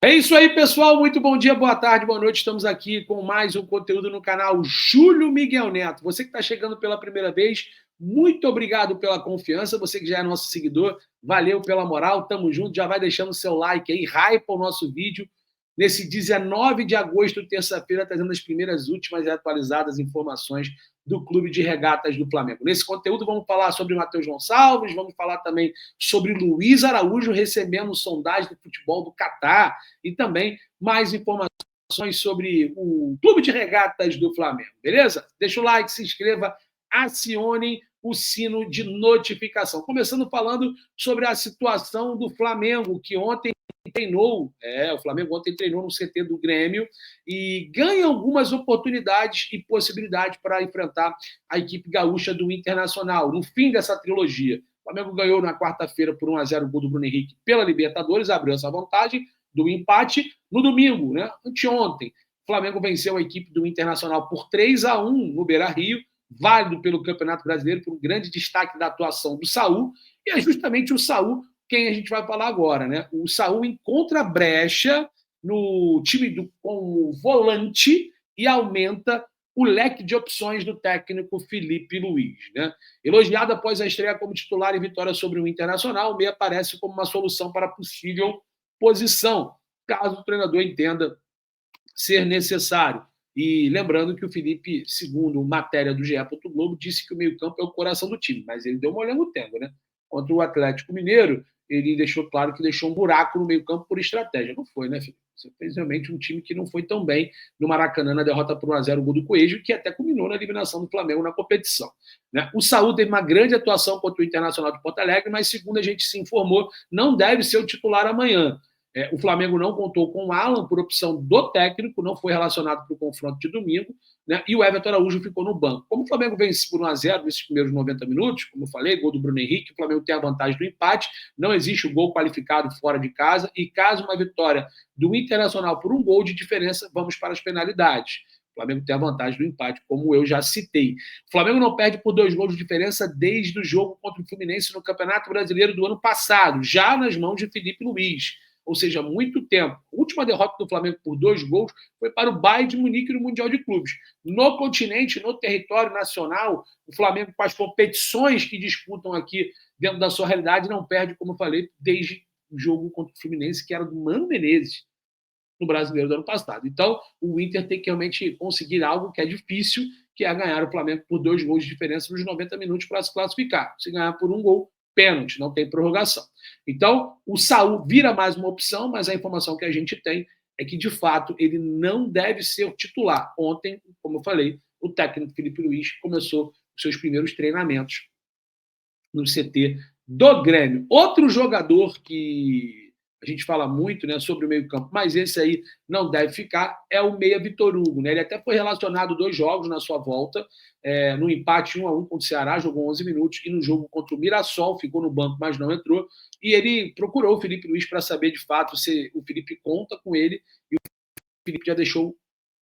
É isso aí, pessoal. Muito bom dia, boa tarde, boa noite. Estamos aqui com mais um conteúdo no canal Júlio Miguel Neto. Você que está chegando pela primeira vez, muito obrigado pela confiança. Você que já é nosso seguidor, valeu pela moral. Tamo junto. Já vai deixando o seu like aí, hypa o nosso vídeo. Nesse 19 de agosto, terça-feira, trazendo as primeiras, últimas e atualizadas informações do Clube de Regatas do Flamengo. Nesse conteúdo, vamos falar sobre o Matheus Gonçalves, vamos falar também sobre Luiz Araújo recebendo sondagem do futebol do Catar e também mais informações sobre o Clube de Regatas do Flamengo, beleza? Deixa o like, se inscreva, acione o sino de notificação. Começando falando sobre a situação do Flamengo, que ontem treinou, o Flamengo ontem treinou no CT do Grêmio e ganha algumas oportunidades e possibilidades para enfrentar a equipe gaúcha do Internacional, no fim dessa trilogia. O Flamengo ganhou na quarta-feira por 1-0 o gol do Bruno Henrique pela Libertadores, abriu essa vantagem do empate. No domingo, né, anteontem, o Flamengo venceu a equipe do Internacional por 3-1 no Beira-Rio, válido pelo Campeonato Brasileiro, por um grande destaque da atuação do Saúl, e é justamente o Saúl quem a gente vai falar agora, né? O Saúl encontra brecha no time com o volante e aumenta o leque de opções do técnico Felipe Luiz, né? Elogiado após a estreia como titular e vitória sobre o Internacional, o meia aparece como uma solução para possível posição, caso o treinador entenda ser necessário. E lembrando que o Felipe, segundo matéria do GE. Globo, disse que o meio-campo é o coração do time, mas ele deu uma olhando no tempo, né? Contra o Atlético Mineiro, ele deixou claro que deixou um buraco no meio-campo por estratégia. Não foi, né, Felipe? Você fez realmente um time que não foi tão bem no Maracanã, na derrota por 1-0 o gol do Coelho, que até culminou na eliminação do Flamengo na competição, né? O Saúl teve uma grande atuação contra o Internacional de Porto Alegre, mas, segundo a gente se informou, não deve ser o titular amanhã. O Flamengo não contou com o Alan por opção do técnico, não foi relacionado para o confronto de domingo, né? E o Everton Araújo ficou no banco. Como o Flamengo vence por 1-0 nesses primeiros 90 minutos, como eu falei, gol do Bruno Henrique, o Flamengo tem a vantagem do empate, não existe o gol qualificado fora de casa, e caso uma vitória do Internacional por um gol de diferença, vamos para as penalidades. O Flamengo tem a vantagem do empate, como eu já citei. O Flamengo não perde por 2 gols de diferença desde o jogo contra o Fluminense no Campeonato Brasileiro do ano passado, já nas mãos de Felipe Luiz. Ou seja, muito tempo. A última derrota do Flamengo por 2 gols foi para o Bayern de Munique no Mundial de Clubes. No continente, no território nacional, o Flamengo, com as competições que disputam aqui dentro da sua realidade, não perde, como eu falei, desde o jogo contra o Fluminense, que era do Mano Menezes, no Brasileiro do ano passado. Então, o Inter tem que realmente conseguir algo que é difícil, que é ganhar o Flamengo por 2 gols de diferença nos 90 minutos para se classificar. Se ganhar por um gol, pênalti, não tem prorrogação. Então, o Saúl vira mais uma opção, mas a informação que a gente tem é que, de fato, ele não deve ser o titular. Ontem, como eu falei, o técnico Felipe Luiz começou os seus primeiros treinamentos no CT do Grêmio. Outro jogador que a gente fala muito, né, sobre o meio-campo, mas esse aí não deve ficar, é o meia Vitor Hugo, né? Ele até foi relacionado 2 jogos na sua volta, no empate 1-1 contra o Ceará, jogou 11 minutos, e no jogo contra o Mirassol ficou no banco, mas não entrou, e ele procurou o Felipe Luiz para saber de fato se o Felipe conta com ele, e o Felipe já deixou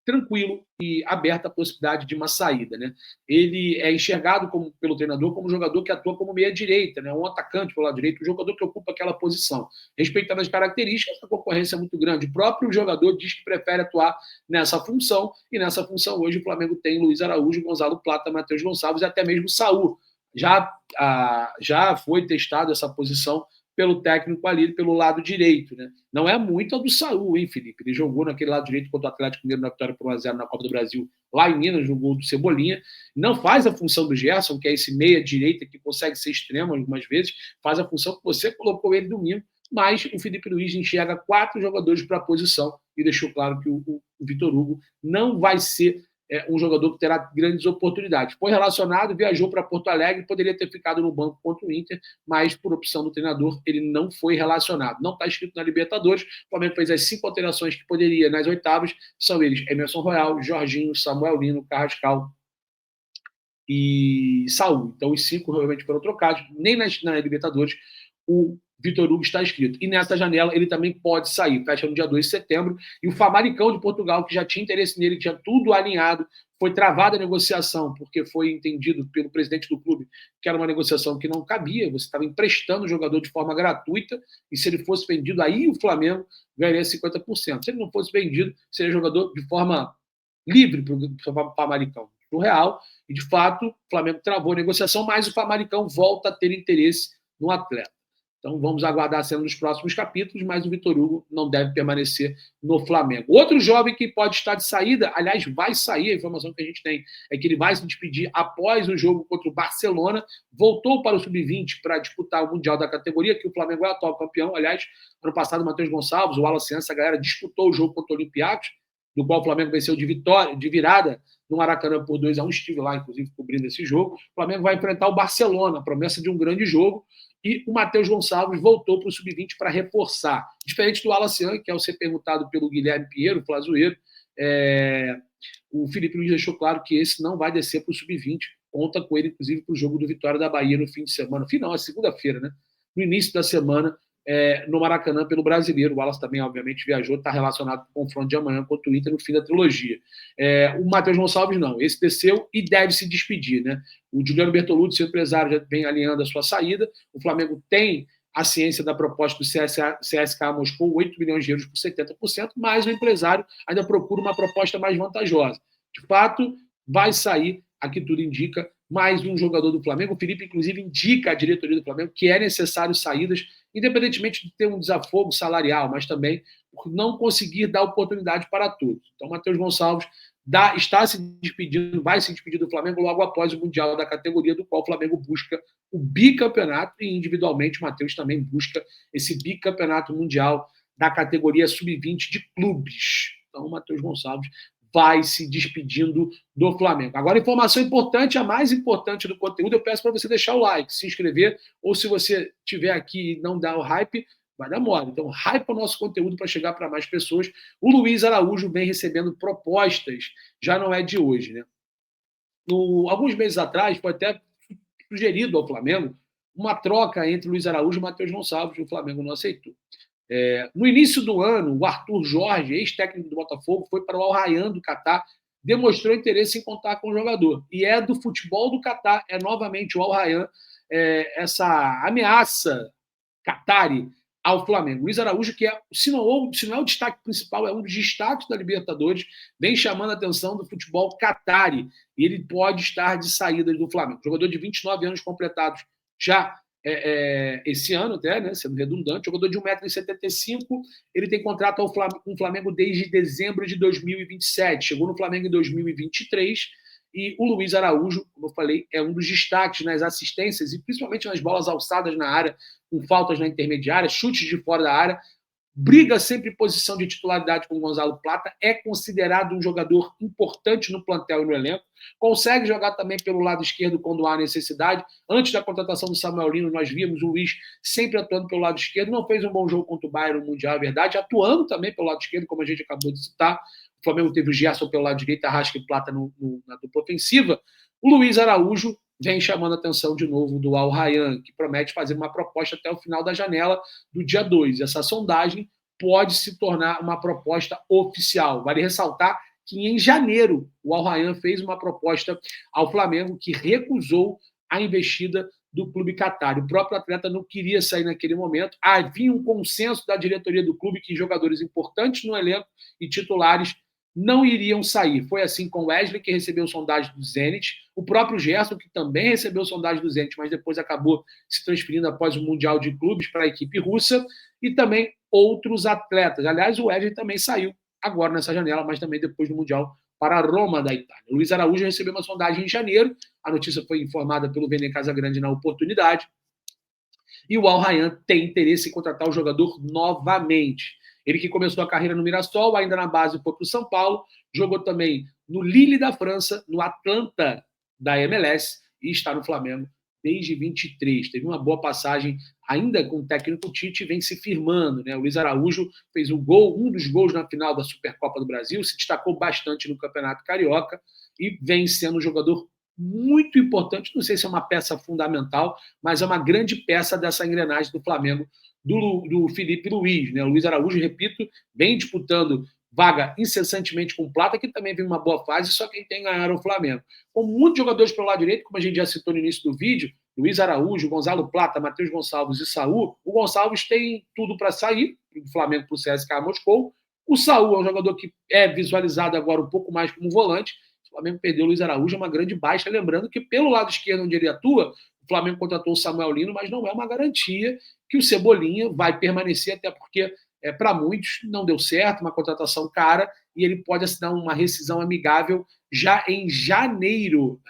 tranquilo e aberta a possibilidade de uma saída, né? Ele é enxergado pelo treinador como um jogador que atua como meia-direita, né? Um atacante pelo lado direito, um jogador que ocupa aquela posição. Respeitando as características, a concorrência é muito grande. O próprio jogador diz que prefere atuar nessa função, e nessa função hoje o Flamengo tem Luiz Araújo, Gonzalo Plata, Matheus Gonçalves e até mesmo Saúl. Já foi testado essa posição pelo técnico ali, pelo lado direito, né? Não é muito a do Saúl, hein, Felipe? Ele jogou naquele lado direito contra o Atlético Mineiro na vitória por 1-0 na Copa do Brasil, lá em Minas, no gol do Cebolinha. Não faz a função do Gerson, que é esse meia-direita que consegue ser extremo algumas vezes, faz a função que você colocou ele domingo, mas o Felipe Luiz enxerga 4 jogadores para a posição e deixou claro que o Vitor Hugo não vai ser um jogador que terá grandes oportunidades. Foi relacionado, viajou para Porto Alegre, poderia ter ficado no banco contra o Inter, mas por opção do treinador ele não foi relacionado. Não está escrito na Libertadores. O Flamengo fez as 5 alterações que poderia nas oitavas, são eles: Emerson Royal, Jorginho, Samuel Lino, Carrascal e Saúl. Então os 5 realmente foram trocados. Nem na Libertadores o Vitor Hugo está inscrito. E nessa janela ele também pode sair. Fecha no dia 2 de setembro. E o Famalicão de Portugal, que já tinha interesse nele, tinha tudo alinhado, foi travada a negociação, porque foi entendido pelo presidente do clube que era uma negociação que não cabia, você estava emprestando o jogador de forma gratuita, e se ele fosse vendido, aí o Flamengo ganharia 50%. Se ele não fosse vendido, seria jogador de forma livre para o Famalicão. Surreal. E, de fato, o Flamengo travou a negociação, mas o Famalicão volta a ter interesse no atleta. Então, vamos aguardar a cena nos próximos capítulos, mas o Vitor Hugo não deve permanecer no Flamengo. Outro jovem que pode estar de saída, aliás, vai sair, a informação que a gente tem é que ele vai se despedir após o jogo contra o Barcelona, voltou para o Sub-20 para disputar o Mundial da categoria, que o Flamengo é o atual campeão. Aliás, ano passado, o Matheus Gonçalves, o Wallace, essa galera disputou o jogo contra o Olympiacos, do qual o Flamengo venceu de virada no Maracanã por 2-1, estive lá, inclusive, cobrindo esse jogo. O Flamengo vai enfrentar o Barcelona, a promessa de um grande jogo, e o Matheus Gonçalves voltou para o Sub-20 para reforçar. Diferente do Alacian, que é o ser perguntado pelo Guilherme Pinheiro, o Flazoeiro, o Felipe Luiz deixou claro que esse não vai descer para o Sub-20, conta com ele, inclusive, para o jogo do Vitória da Bahia no fim de semana, final, é segunda-feira, né? No início da semana, no Maracanã pelo Brasileiro. O Wallace também, obviamente, viajou, está relacionado com o confronto de amanhã contra o Inter no fim da trilogia. O Matheus Gonçalves não, esse desceu e deve se despedir, né? O Juliano Bertolucci, seu empresário, já vem alinhando a sua saída. O Flamengo tem a ciência da proposta do CSKA Moscou, 8 milhões de euros por 70%, mas o empresário ainda procura uma proposta mais vantajosa. De fato, vai sair, aqui tudo indica, mais um jogador do Flamengo. O Felipe, inclusive, indica à diretoria do Flamengo que é necessário saídas, independentemente de ter um desafogo salarial, mas também por não conseguir dar oportunidade para todos. Então, Matheus Gonçalves está se despedindo, vai se despedir do Flamengo logo após o Mundial da categoria, do qual o Flamengo busca o bicampeonato, e individualmente o Matheus também busca esse bicampeonato mundial da categoria sub-20 de clubes. Então, o Matheus Gonçalves vai se despedindo do Flamengo. Agora, informação importante, a mais importante do conteúdo, eu peço para você deixar o like, se inscrever, ou se você estiver aqui e não dá o hype, vai dar mole. Então, hype o nosso conteúdo para chegar para mais pessoas. O Luiz Araújo vem recebendo propostas, já não é de hoje, né? Alguns meses atrás, foi até sugerido ao Flamengo uma troca entre Luiz Araújo e Matheus Gonçalves, e o Flamengo não aceitou. No início do ano, o Arthur Jorge, ex-técnico do Botafogo, foi para o Al Rayyan do Catar, demonstrou interesse em contar com o jogador. E é do futebol do Catar, é novamente o Al Rayyan, essa ameaça catari ao Flamengo. Luiz Araújo, que se não é o destaque principal, é um dos destaques da Libertadores, vem chamando a atenção do futebol catari, e ele pode estar de saída do Flamengo. Jogador de 29 anos completados já esse ano, até, né, sendo redundante, jogador de 1,75 m, ele tem contrato com o Flamengo desde dezembro de 2027, chegou no Flamengo em 2023, e o Luiz Araújo, como eu falei, é um dos destaques nas assistências e principalmente nas bolas alçadas na área, com faltas na intermediária, chutes de fora da área, briga sempre em posição de titularidade com o Gonzalo Plata, é considerado um jogador importante no plantel e no elenco, consegue jogar também pelo lado esquerdo quando há necessidade. Antes da contratação do Samuel Lino, nós víamos o Luiz sempre atuando pelo lado esquerdo, não fez um bom jogo contra o Bayern no Mundial, é verdade, atuando também pelo lado esquerdo, como a gente acabou de citar. O Flamengo teve o Gerson pelo lado direito, Arrasca e Plata na dupla ofensiva. O Luiz Araújo vem chamando a atenção de novo do Al Rayyan, que promete fazer uma proposta até o final da janela do dia 2. Essa sondagem pode se tornar uma proposta oficial. Vale ressaltar que em janeiro o Al Rayyan fez uma proposta ao Flamengo que recusou a investida do clube catar. O próprio atleta não queria sair naquele momento. Havia um consenso da diretoria do clube que jogadores importantes no elenco e titulares não iriam sair. Foi assim com o Wesley, que recebeu sondagem do Zenit, o próprio Gerson, que também recebeu sondagem do Zenit, mas depois acabou se transferindo após o Mundial de Clubes para a equipe russa, e também outros atletas. Aliás, o Wesley também saiu agora nessa janela, mas também depois do Mundial para a Roma da Itália. O Luiz Araújo recebeu uma sondagem em janeiro, a notícia foi informada pelo Vene Casagrande na oportunidade, e o Al Rayyan tem interesse em contratar o jogador novamente. Ele que começou a carreira no Mirassol, ainda na base foi para o São Paulo, jogou também no Lille da França, no Atlanta da MLS e está no Flamengo desde 23. Teve uma boa passagem ainda com o técnico Tite, vem se firmando, né? O Luiz Araújo fez um dos gols na final da Supercopa do Brasil, se destacou bastante no Campeonato Carioca e vem sendo um jogador muito importante, não sei se é uma peça fundamental, mas é uma grande peça dessa engrenagem do Flamengo do Felipe Luiz, né? O Luiz Araújo, repito, vem disputando vaga incessantemente com o Plata, que também vem uma boa fase, só quem tem ganhar é o Flamengo. Com muitos jogadores pelo lado direito, como a gente já citou no início do vídeo, Luiz Araújo, Gonzalo Plata, Matheus Gonçalves e Saúl, o Gonçalves tem tudo para sair do Flamengo para o CSKA Moscou. O Saúl é um jogador que é visualizado agora um pouco mais como volante. O Flamengo perdeu o Luiz Araújo, é uma grande baixa, lembrando que pelo lado esquerdo onde ele atua, o Flamengo contratou o Samuel Lino, mas não é uma garantia que o Cebolinha vai permanecer, até porque para muitos não deu certo, uma contratação cara, e ele pode assinar uma rescisão amigável já em janeiro.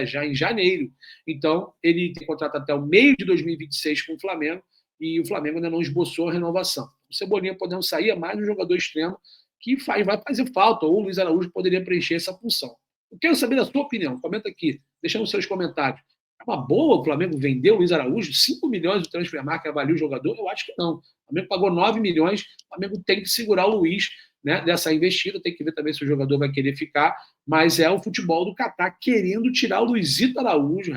Já em janeiro. Então, ele tem contrato até o meio de 2026 com o Flamengo, e o Flamengo ainda não esboçou a renovação. O Cebolinha podendo sair é mais um jogador extremo que vai fazer falta, ou o Luiz Araújo poderia preencher essa função. Eu quero saber a sua opinião, comenta aqui, deixa nos seus comentários. É uma boa o Flamengo vender o Luiz Araújo? 5 milhões do Transfermarkt avalia o jogador? Eu acho que não. O Flamengo pagou 9 milhões, o Flamengo tem que segurar o Luiz, né, dessa investida, tem que ver também se o jogador vai querer ficar, mas é o futebol do Catar querendo tirar o Luizito Araújo,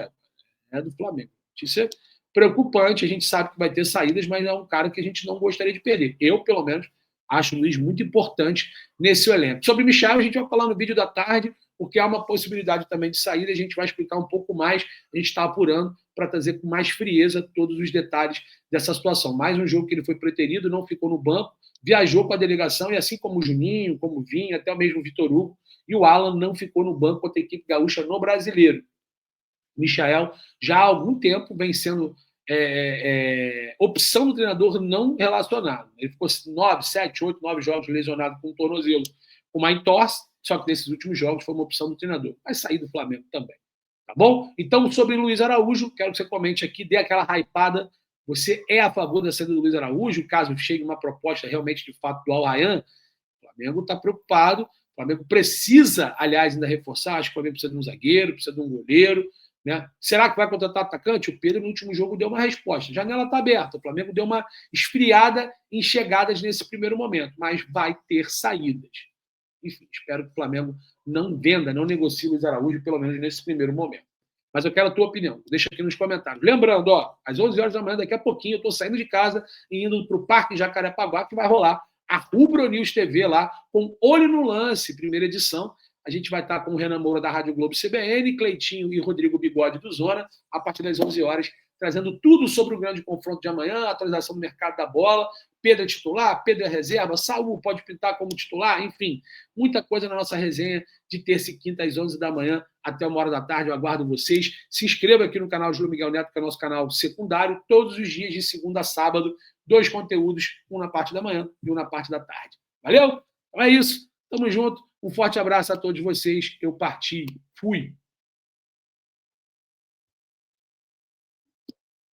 do Flamengo. Isso é preocupante, a gente sabe que vai ter saídas, mas é um cara que a gente não gostaria de perder. Eu, pelo menos, acho o Luiz muito importante nesse elenco. Sobre o Michel, a gente vai falar no vídeo da tarde, porque há uma possibilidade também de saída, a gente vai explicar um pouco mais, a gente está apurando para trazer com mais frieza todos os detalhes dessa situação. Mais um jogo que ele foi preterido, não ficou no banco, viajou para a delegação, e assim como o Juninho, como o Vinha, até mesmo o Vitor Hugo, e o Alan não ficou no banco contra a equipe gaúcha no Brasileiro. O Michael já há algum tempo vem sendo opção do treinador não relacionado. Ele ficou 9, 7, 8, 9 jogos lesionado com o tornozelo, com uma entorse, só que nesses últimos jogos foi uma opção do treinador. Vai sair do Flamengo também. Tá bom? Então, sobre Luiz Araújo, quero que você comente aqui, dê aquela hypada. Você é a favor da saída do Luiz Araújo, caso chegue uma proposta realmente de fato do Al Rayyan? O Flamengo está preocupado. O Flamengo precisa, aliás, ainda reforçar. Acho que o Flamengo precisa de um zagueiro, precisa de um goleiro. Né? Será que vai contratar atacante? O Pedro, no último jogo, deu uma resposta. A janela está aberta. O Flamengo deu uma esfriada em chegadas nesse primeiro momento, mas vai ter saídas. Enfim, espero que o Flamengo não venda, não negocie o Luiz Araújo, pelo menos nesse primeiro momento. Mas eu quero a tua opinião. Deixa aqui nos comentários. Lembrando, às 11 horas da manhã, daqui a pouquinho, eu estou saindo de casa e indo para o Parque Jacarepaguá, que vai rolar a Rubro News TV lá, com Olho no Lance, primeira edição. A gente vai estar com o Renan Moura da Rádio Globo CBN, Cleitinho e Rodrigo Bigode do Zona, a partir das 11 horas, trazendo tudo sobre o grande confronto de amanhã, a atualização do mercado da bola, Pedro é titular, Pedro é reserva, Saúl pode pintar como titular, enfim, muita coisa na nossa resenha de terça e quinta às 11 da manhã até 1 hora da tarde. Eu aguardo vocês. Se inscreva aqui no canal Júlio Miguel Neto, que é o nosso canal secundário, todos os dias de segunda a sábado, 2 conteúdos, um na parte da manhã e um na parte da tarde. Valeu? Então é isso. Tamo junto. Um forte abraço a todos vocês. Eu parti. Fui.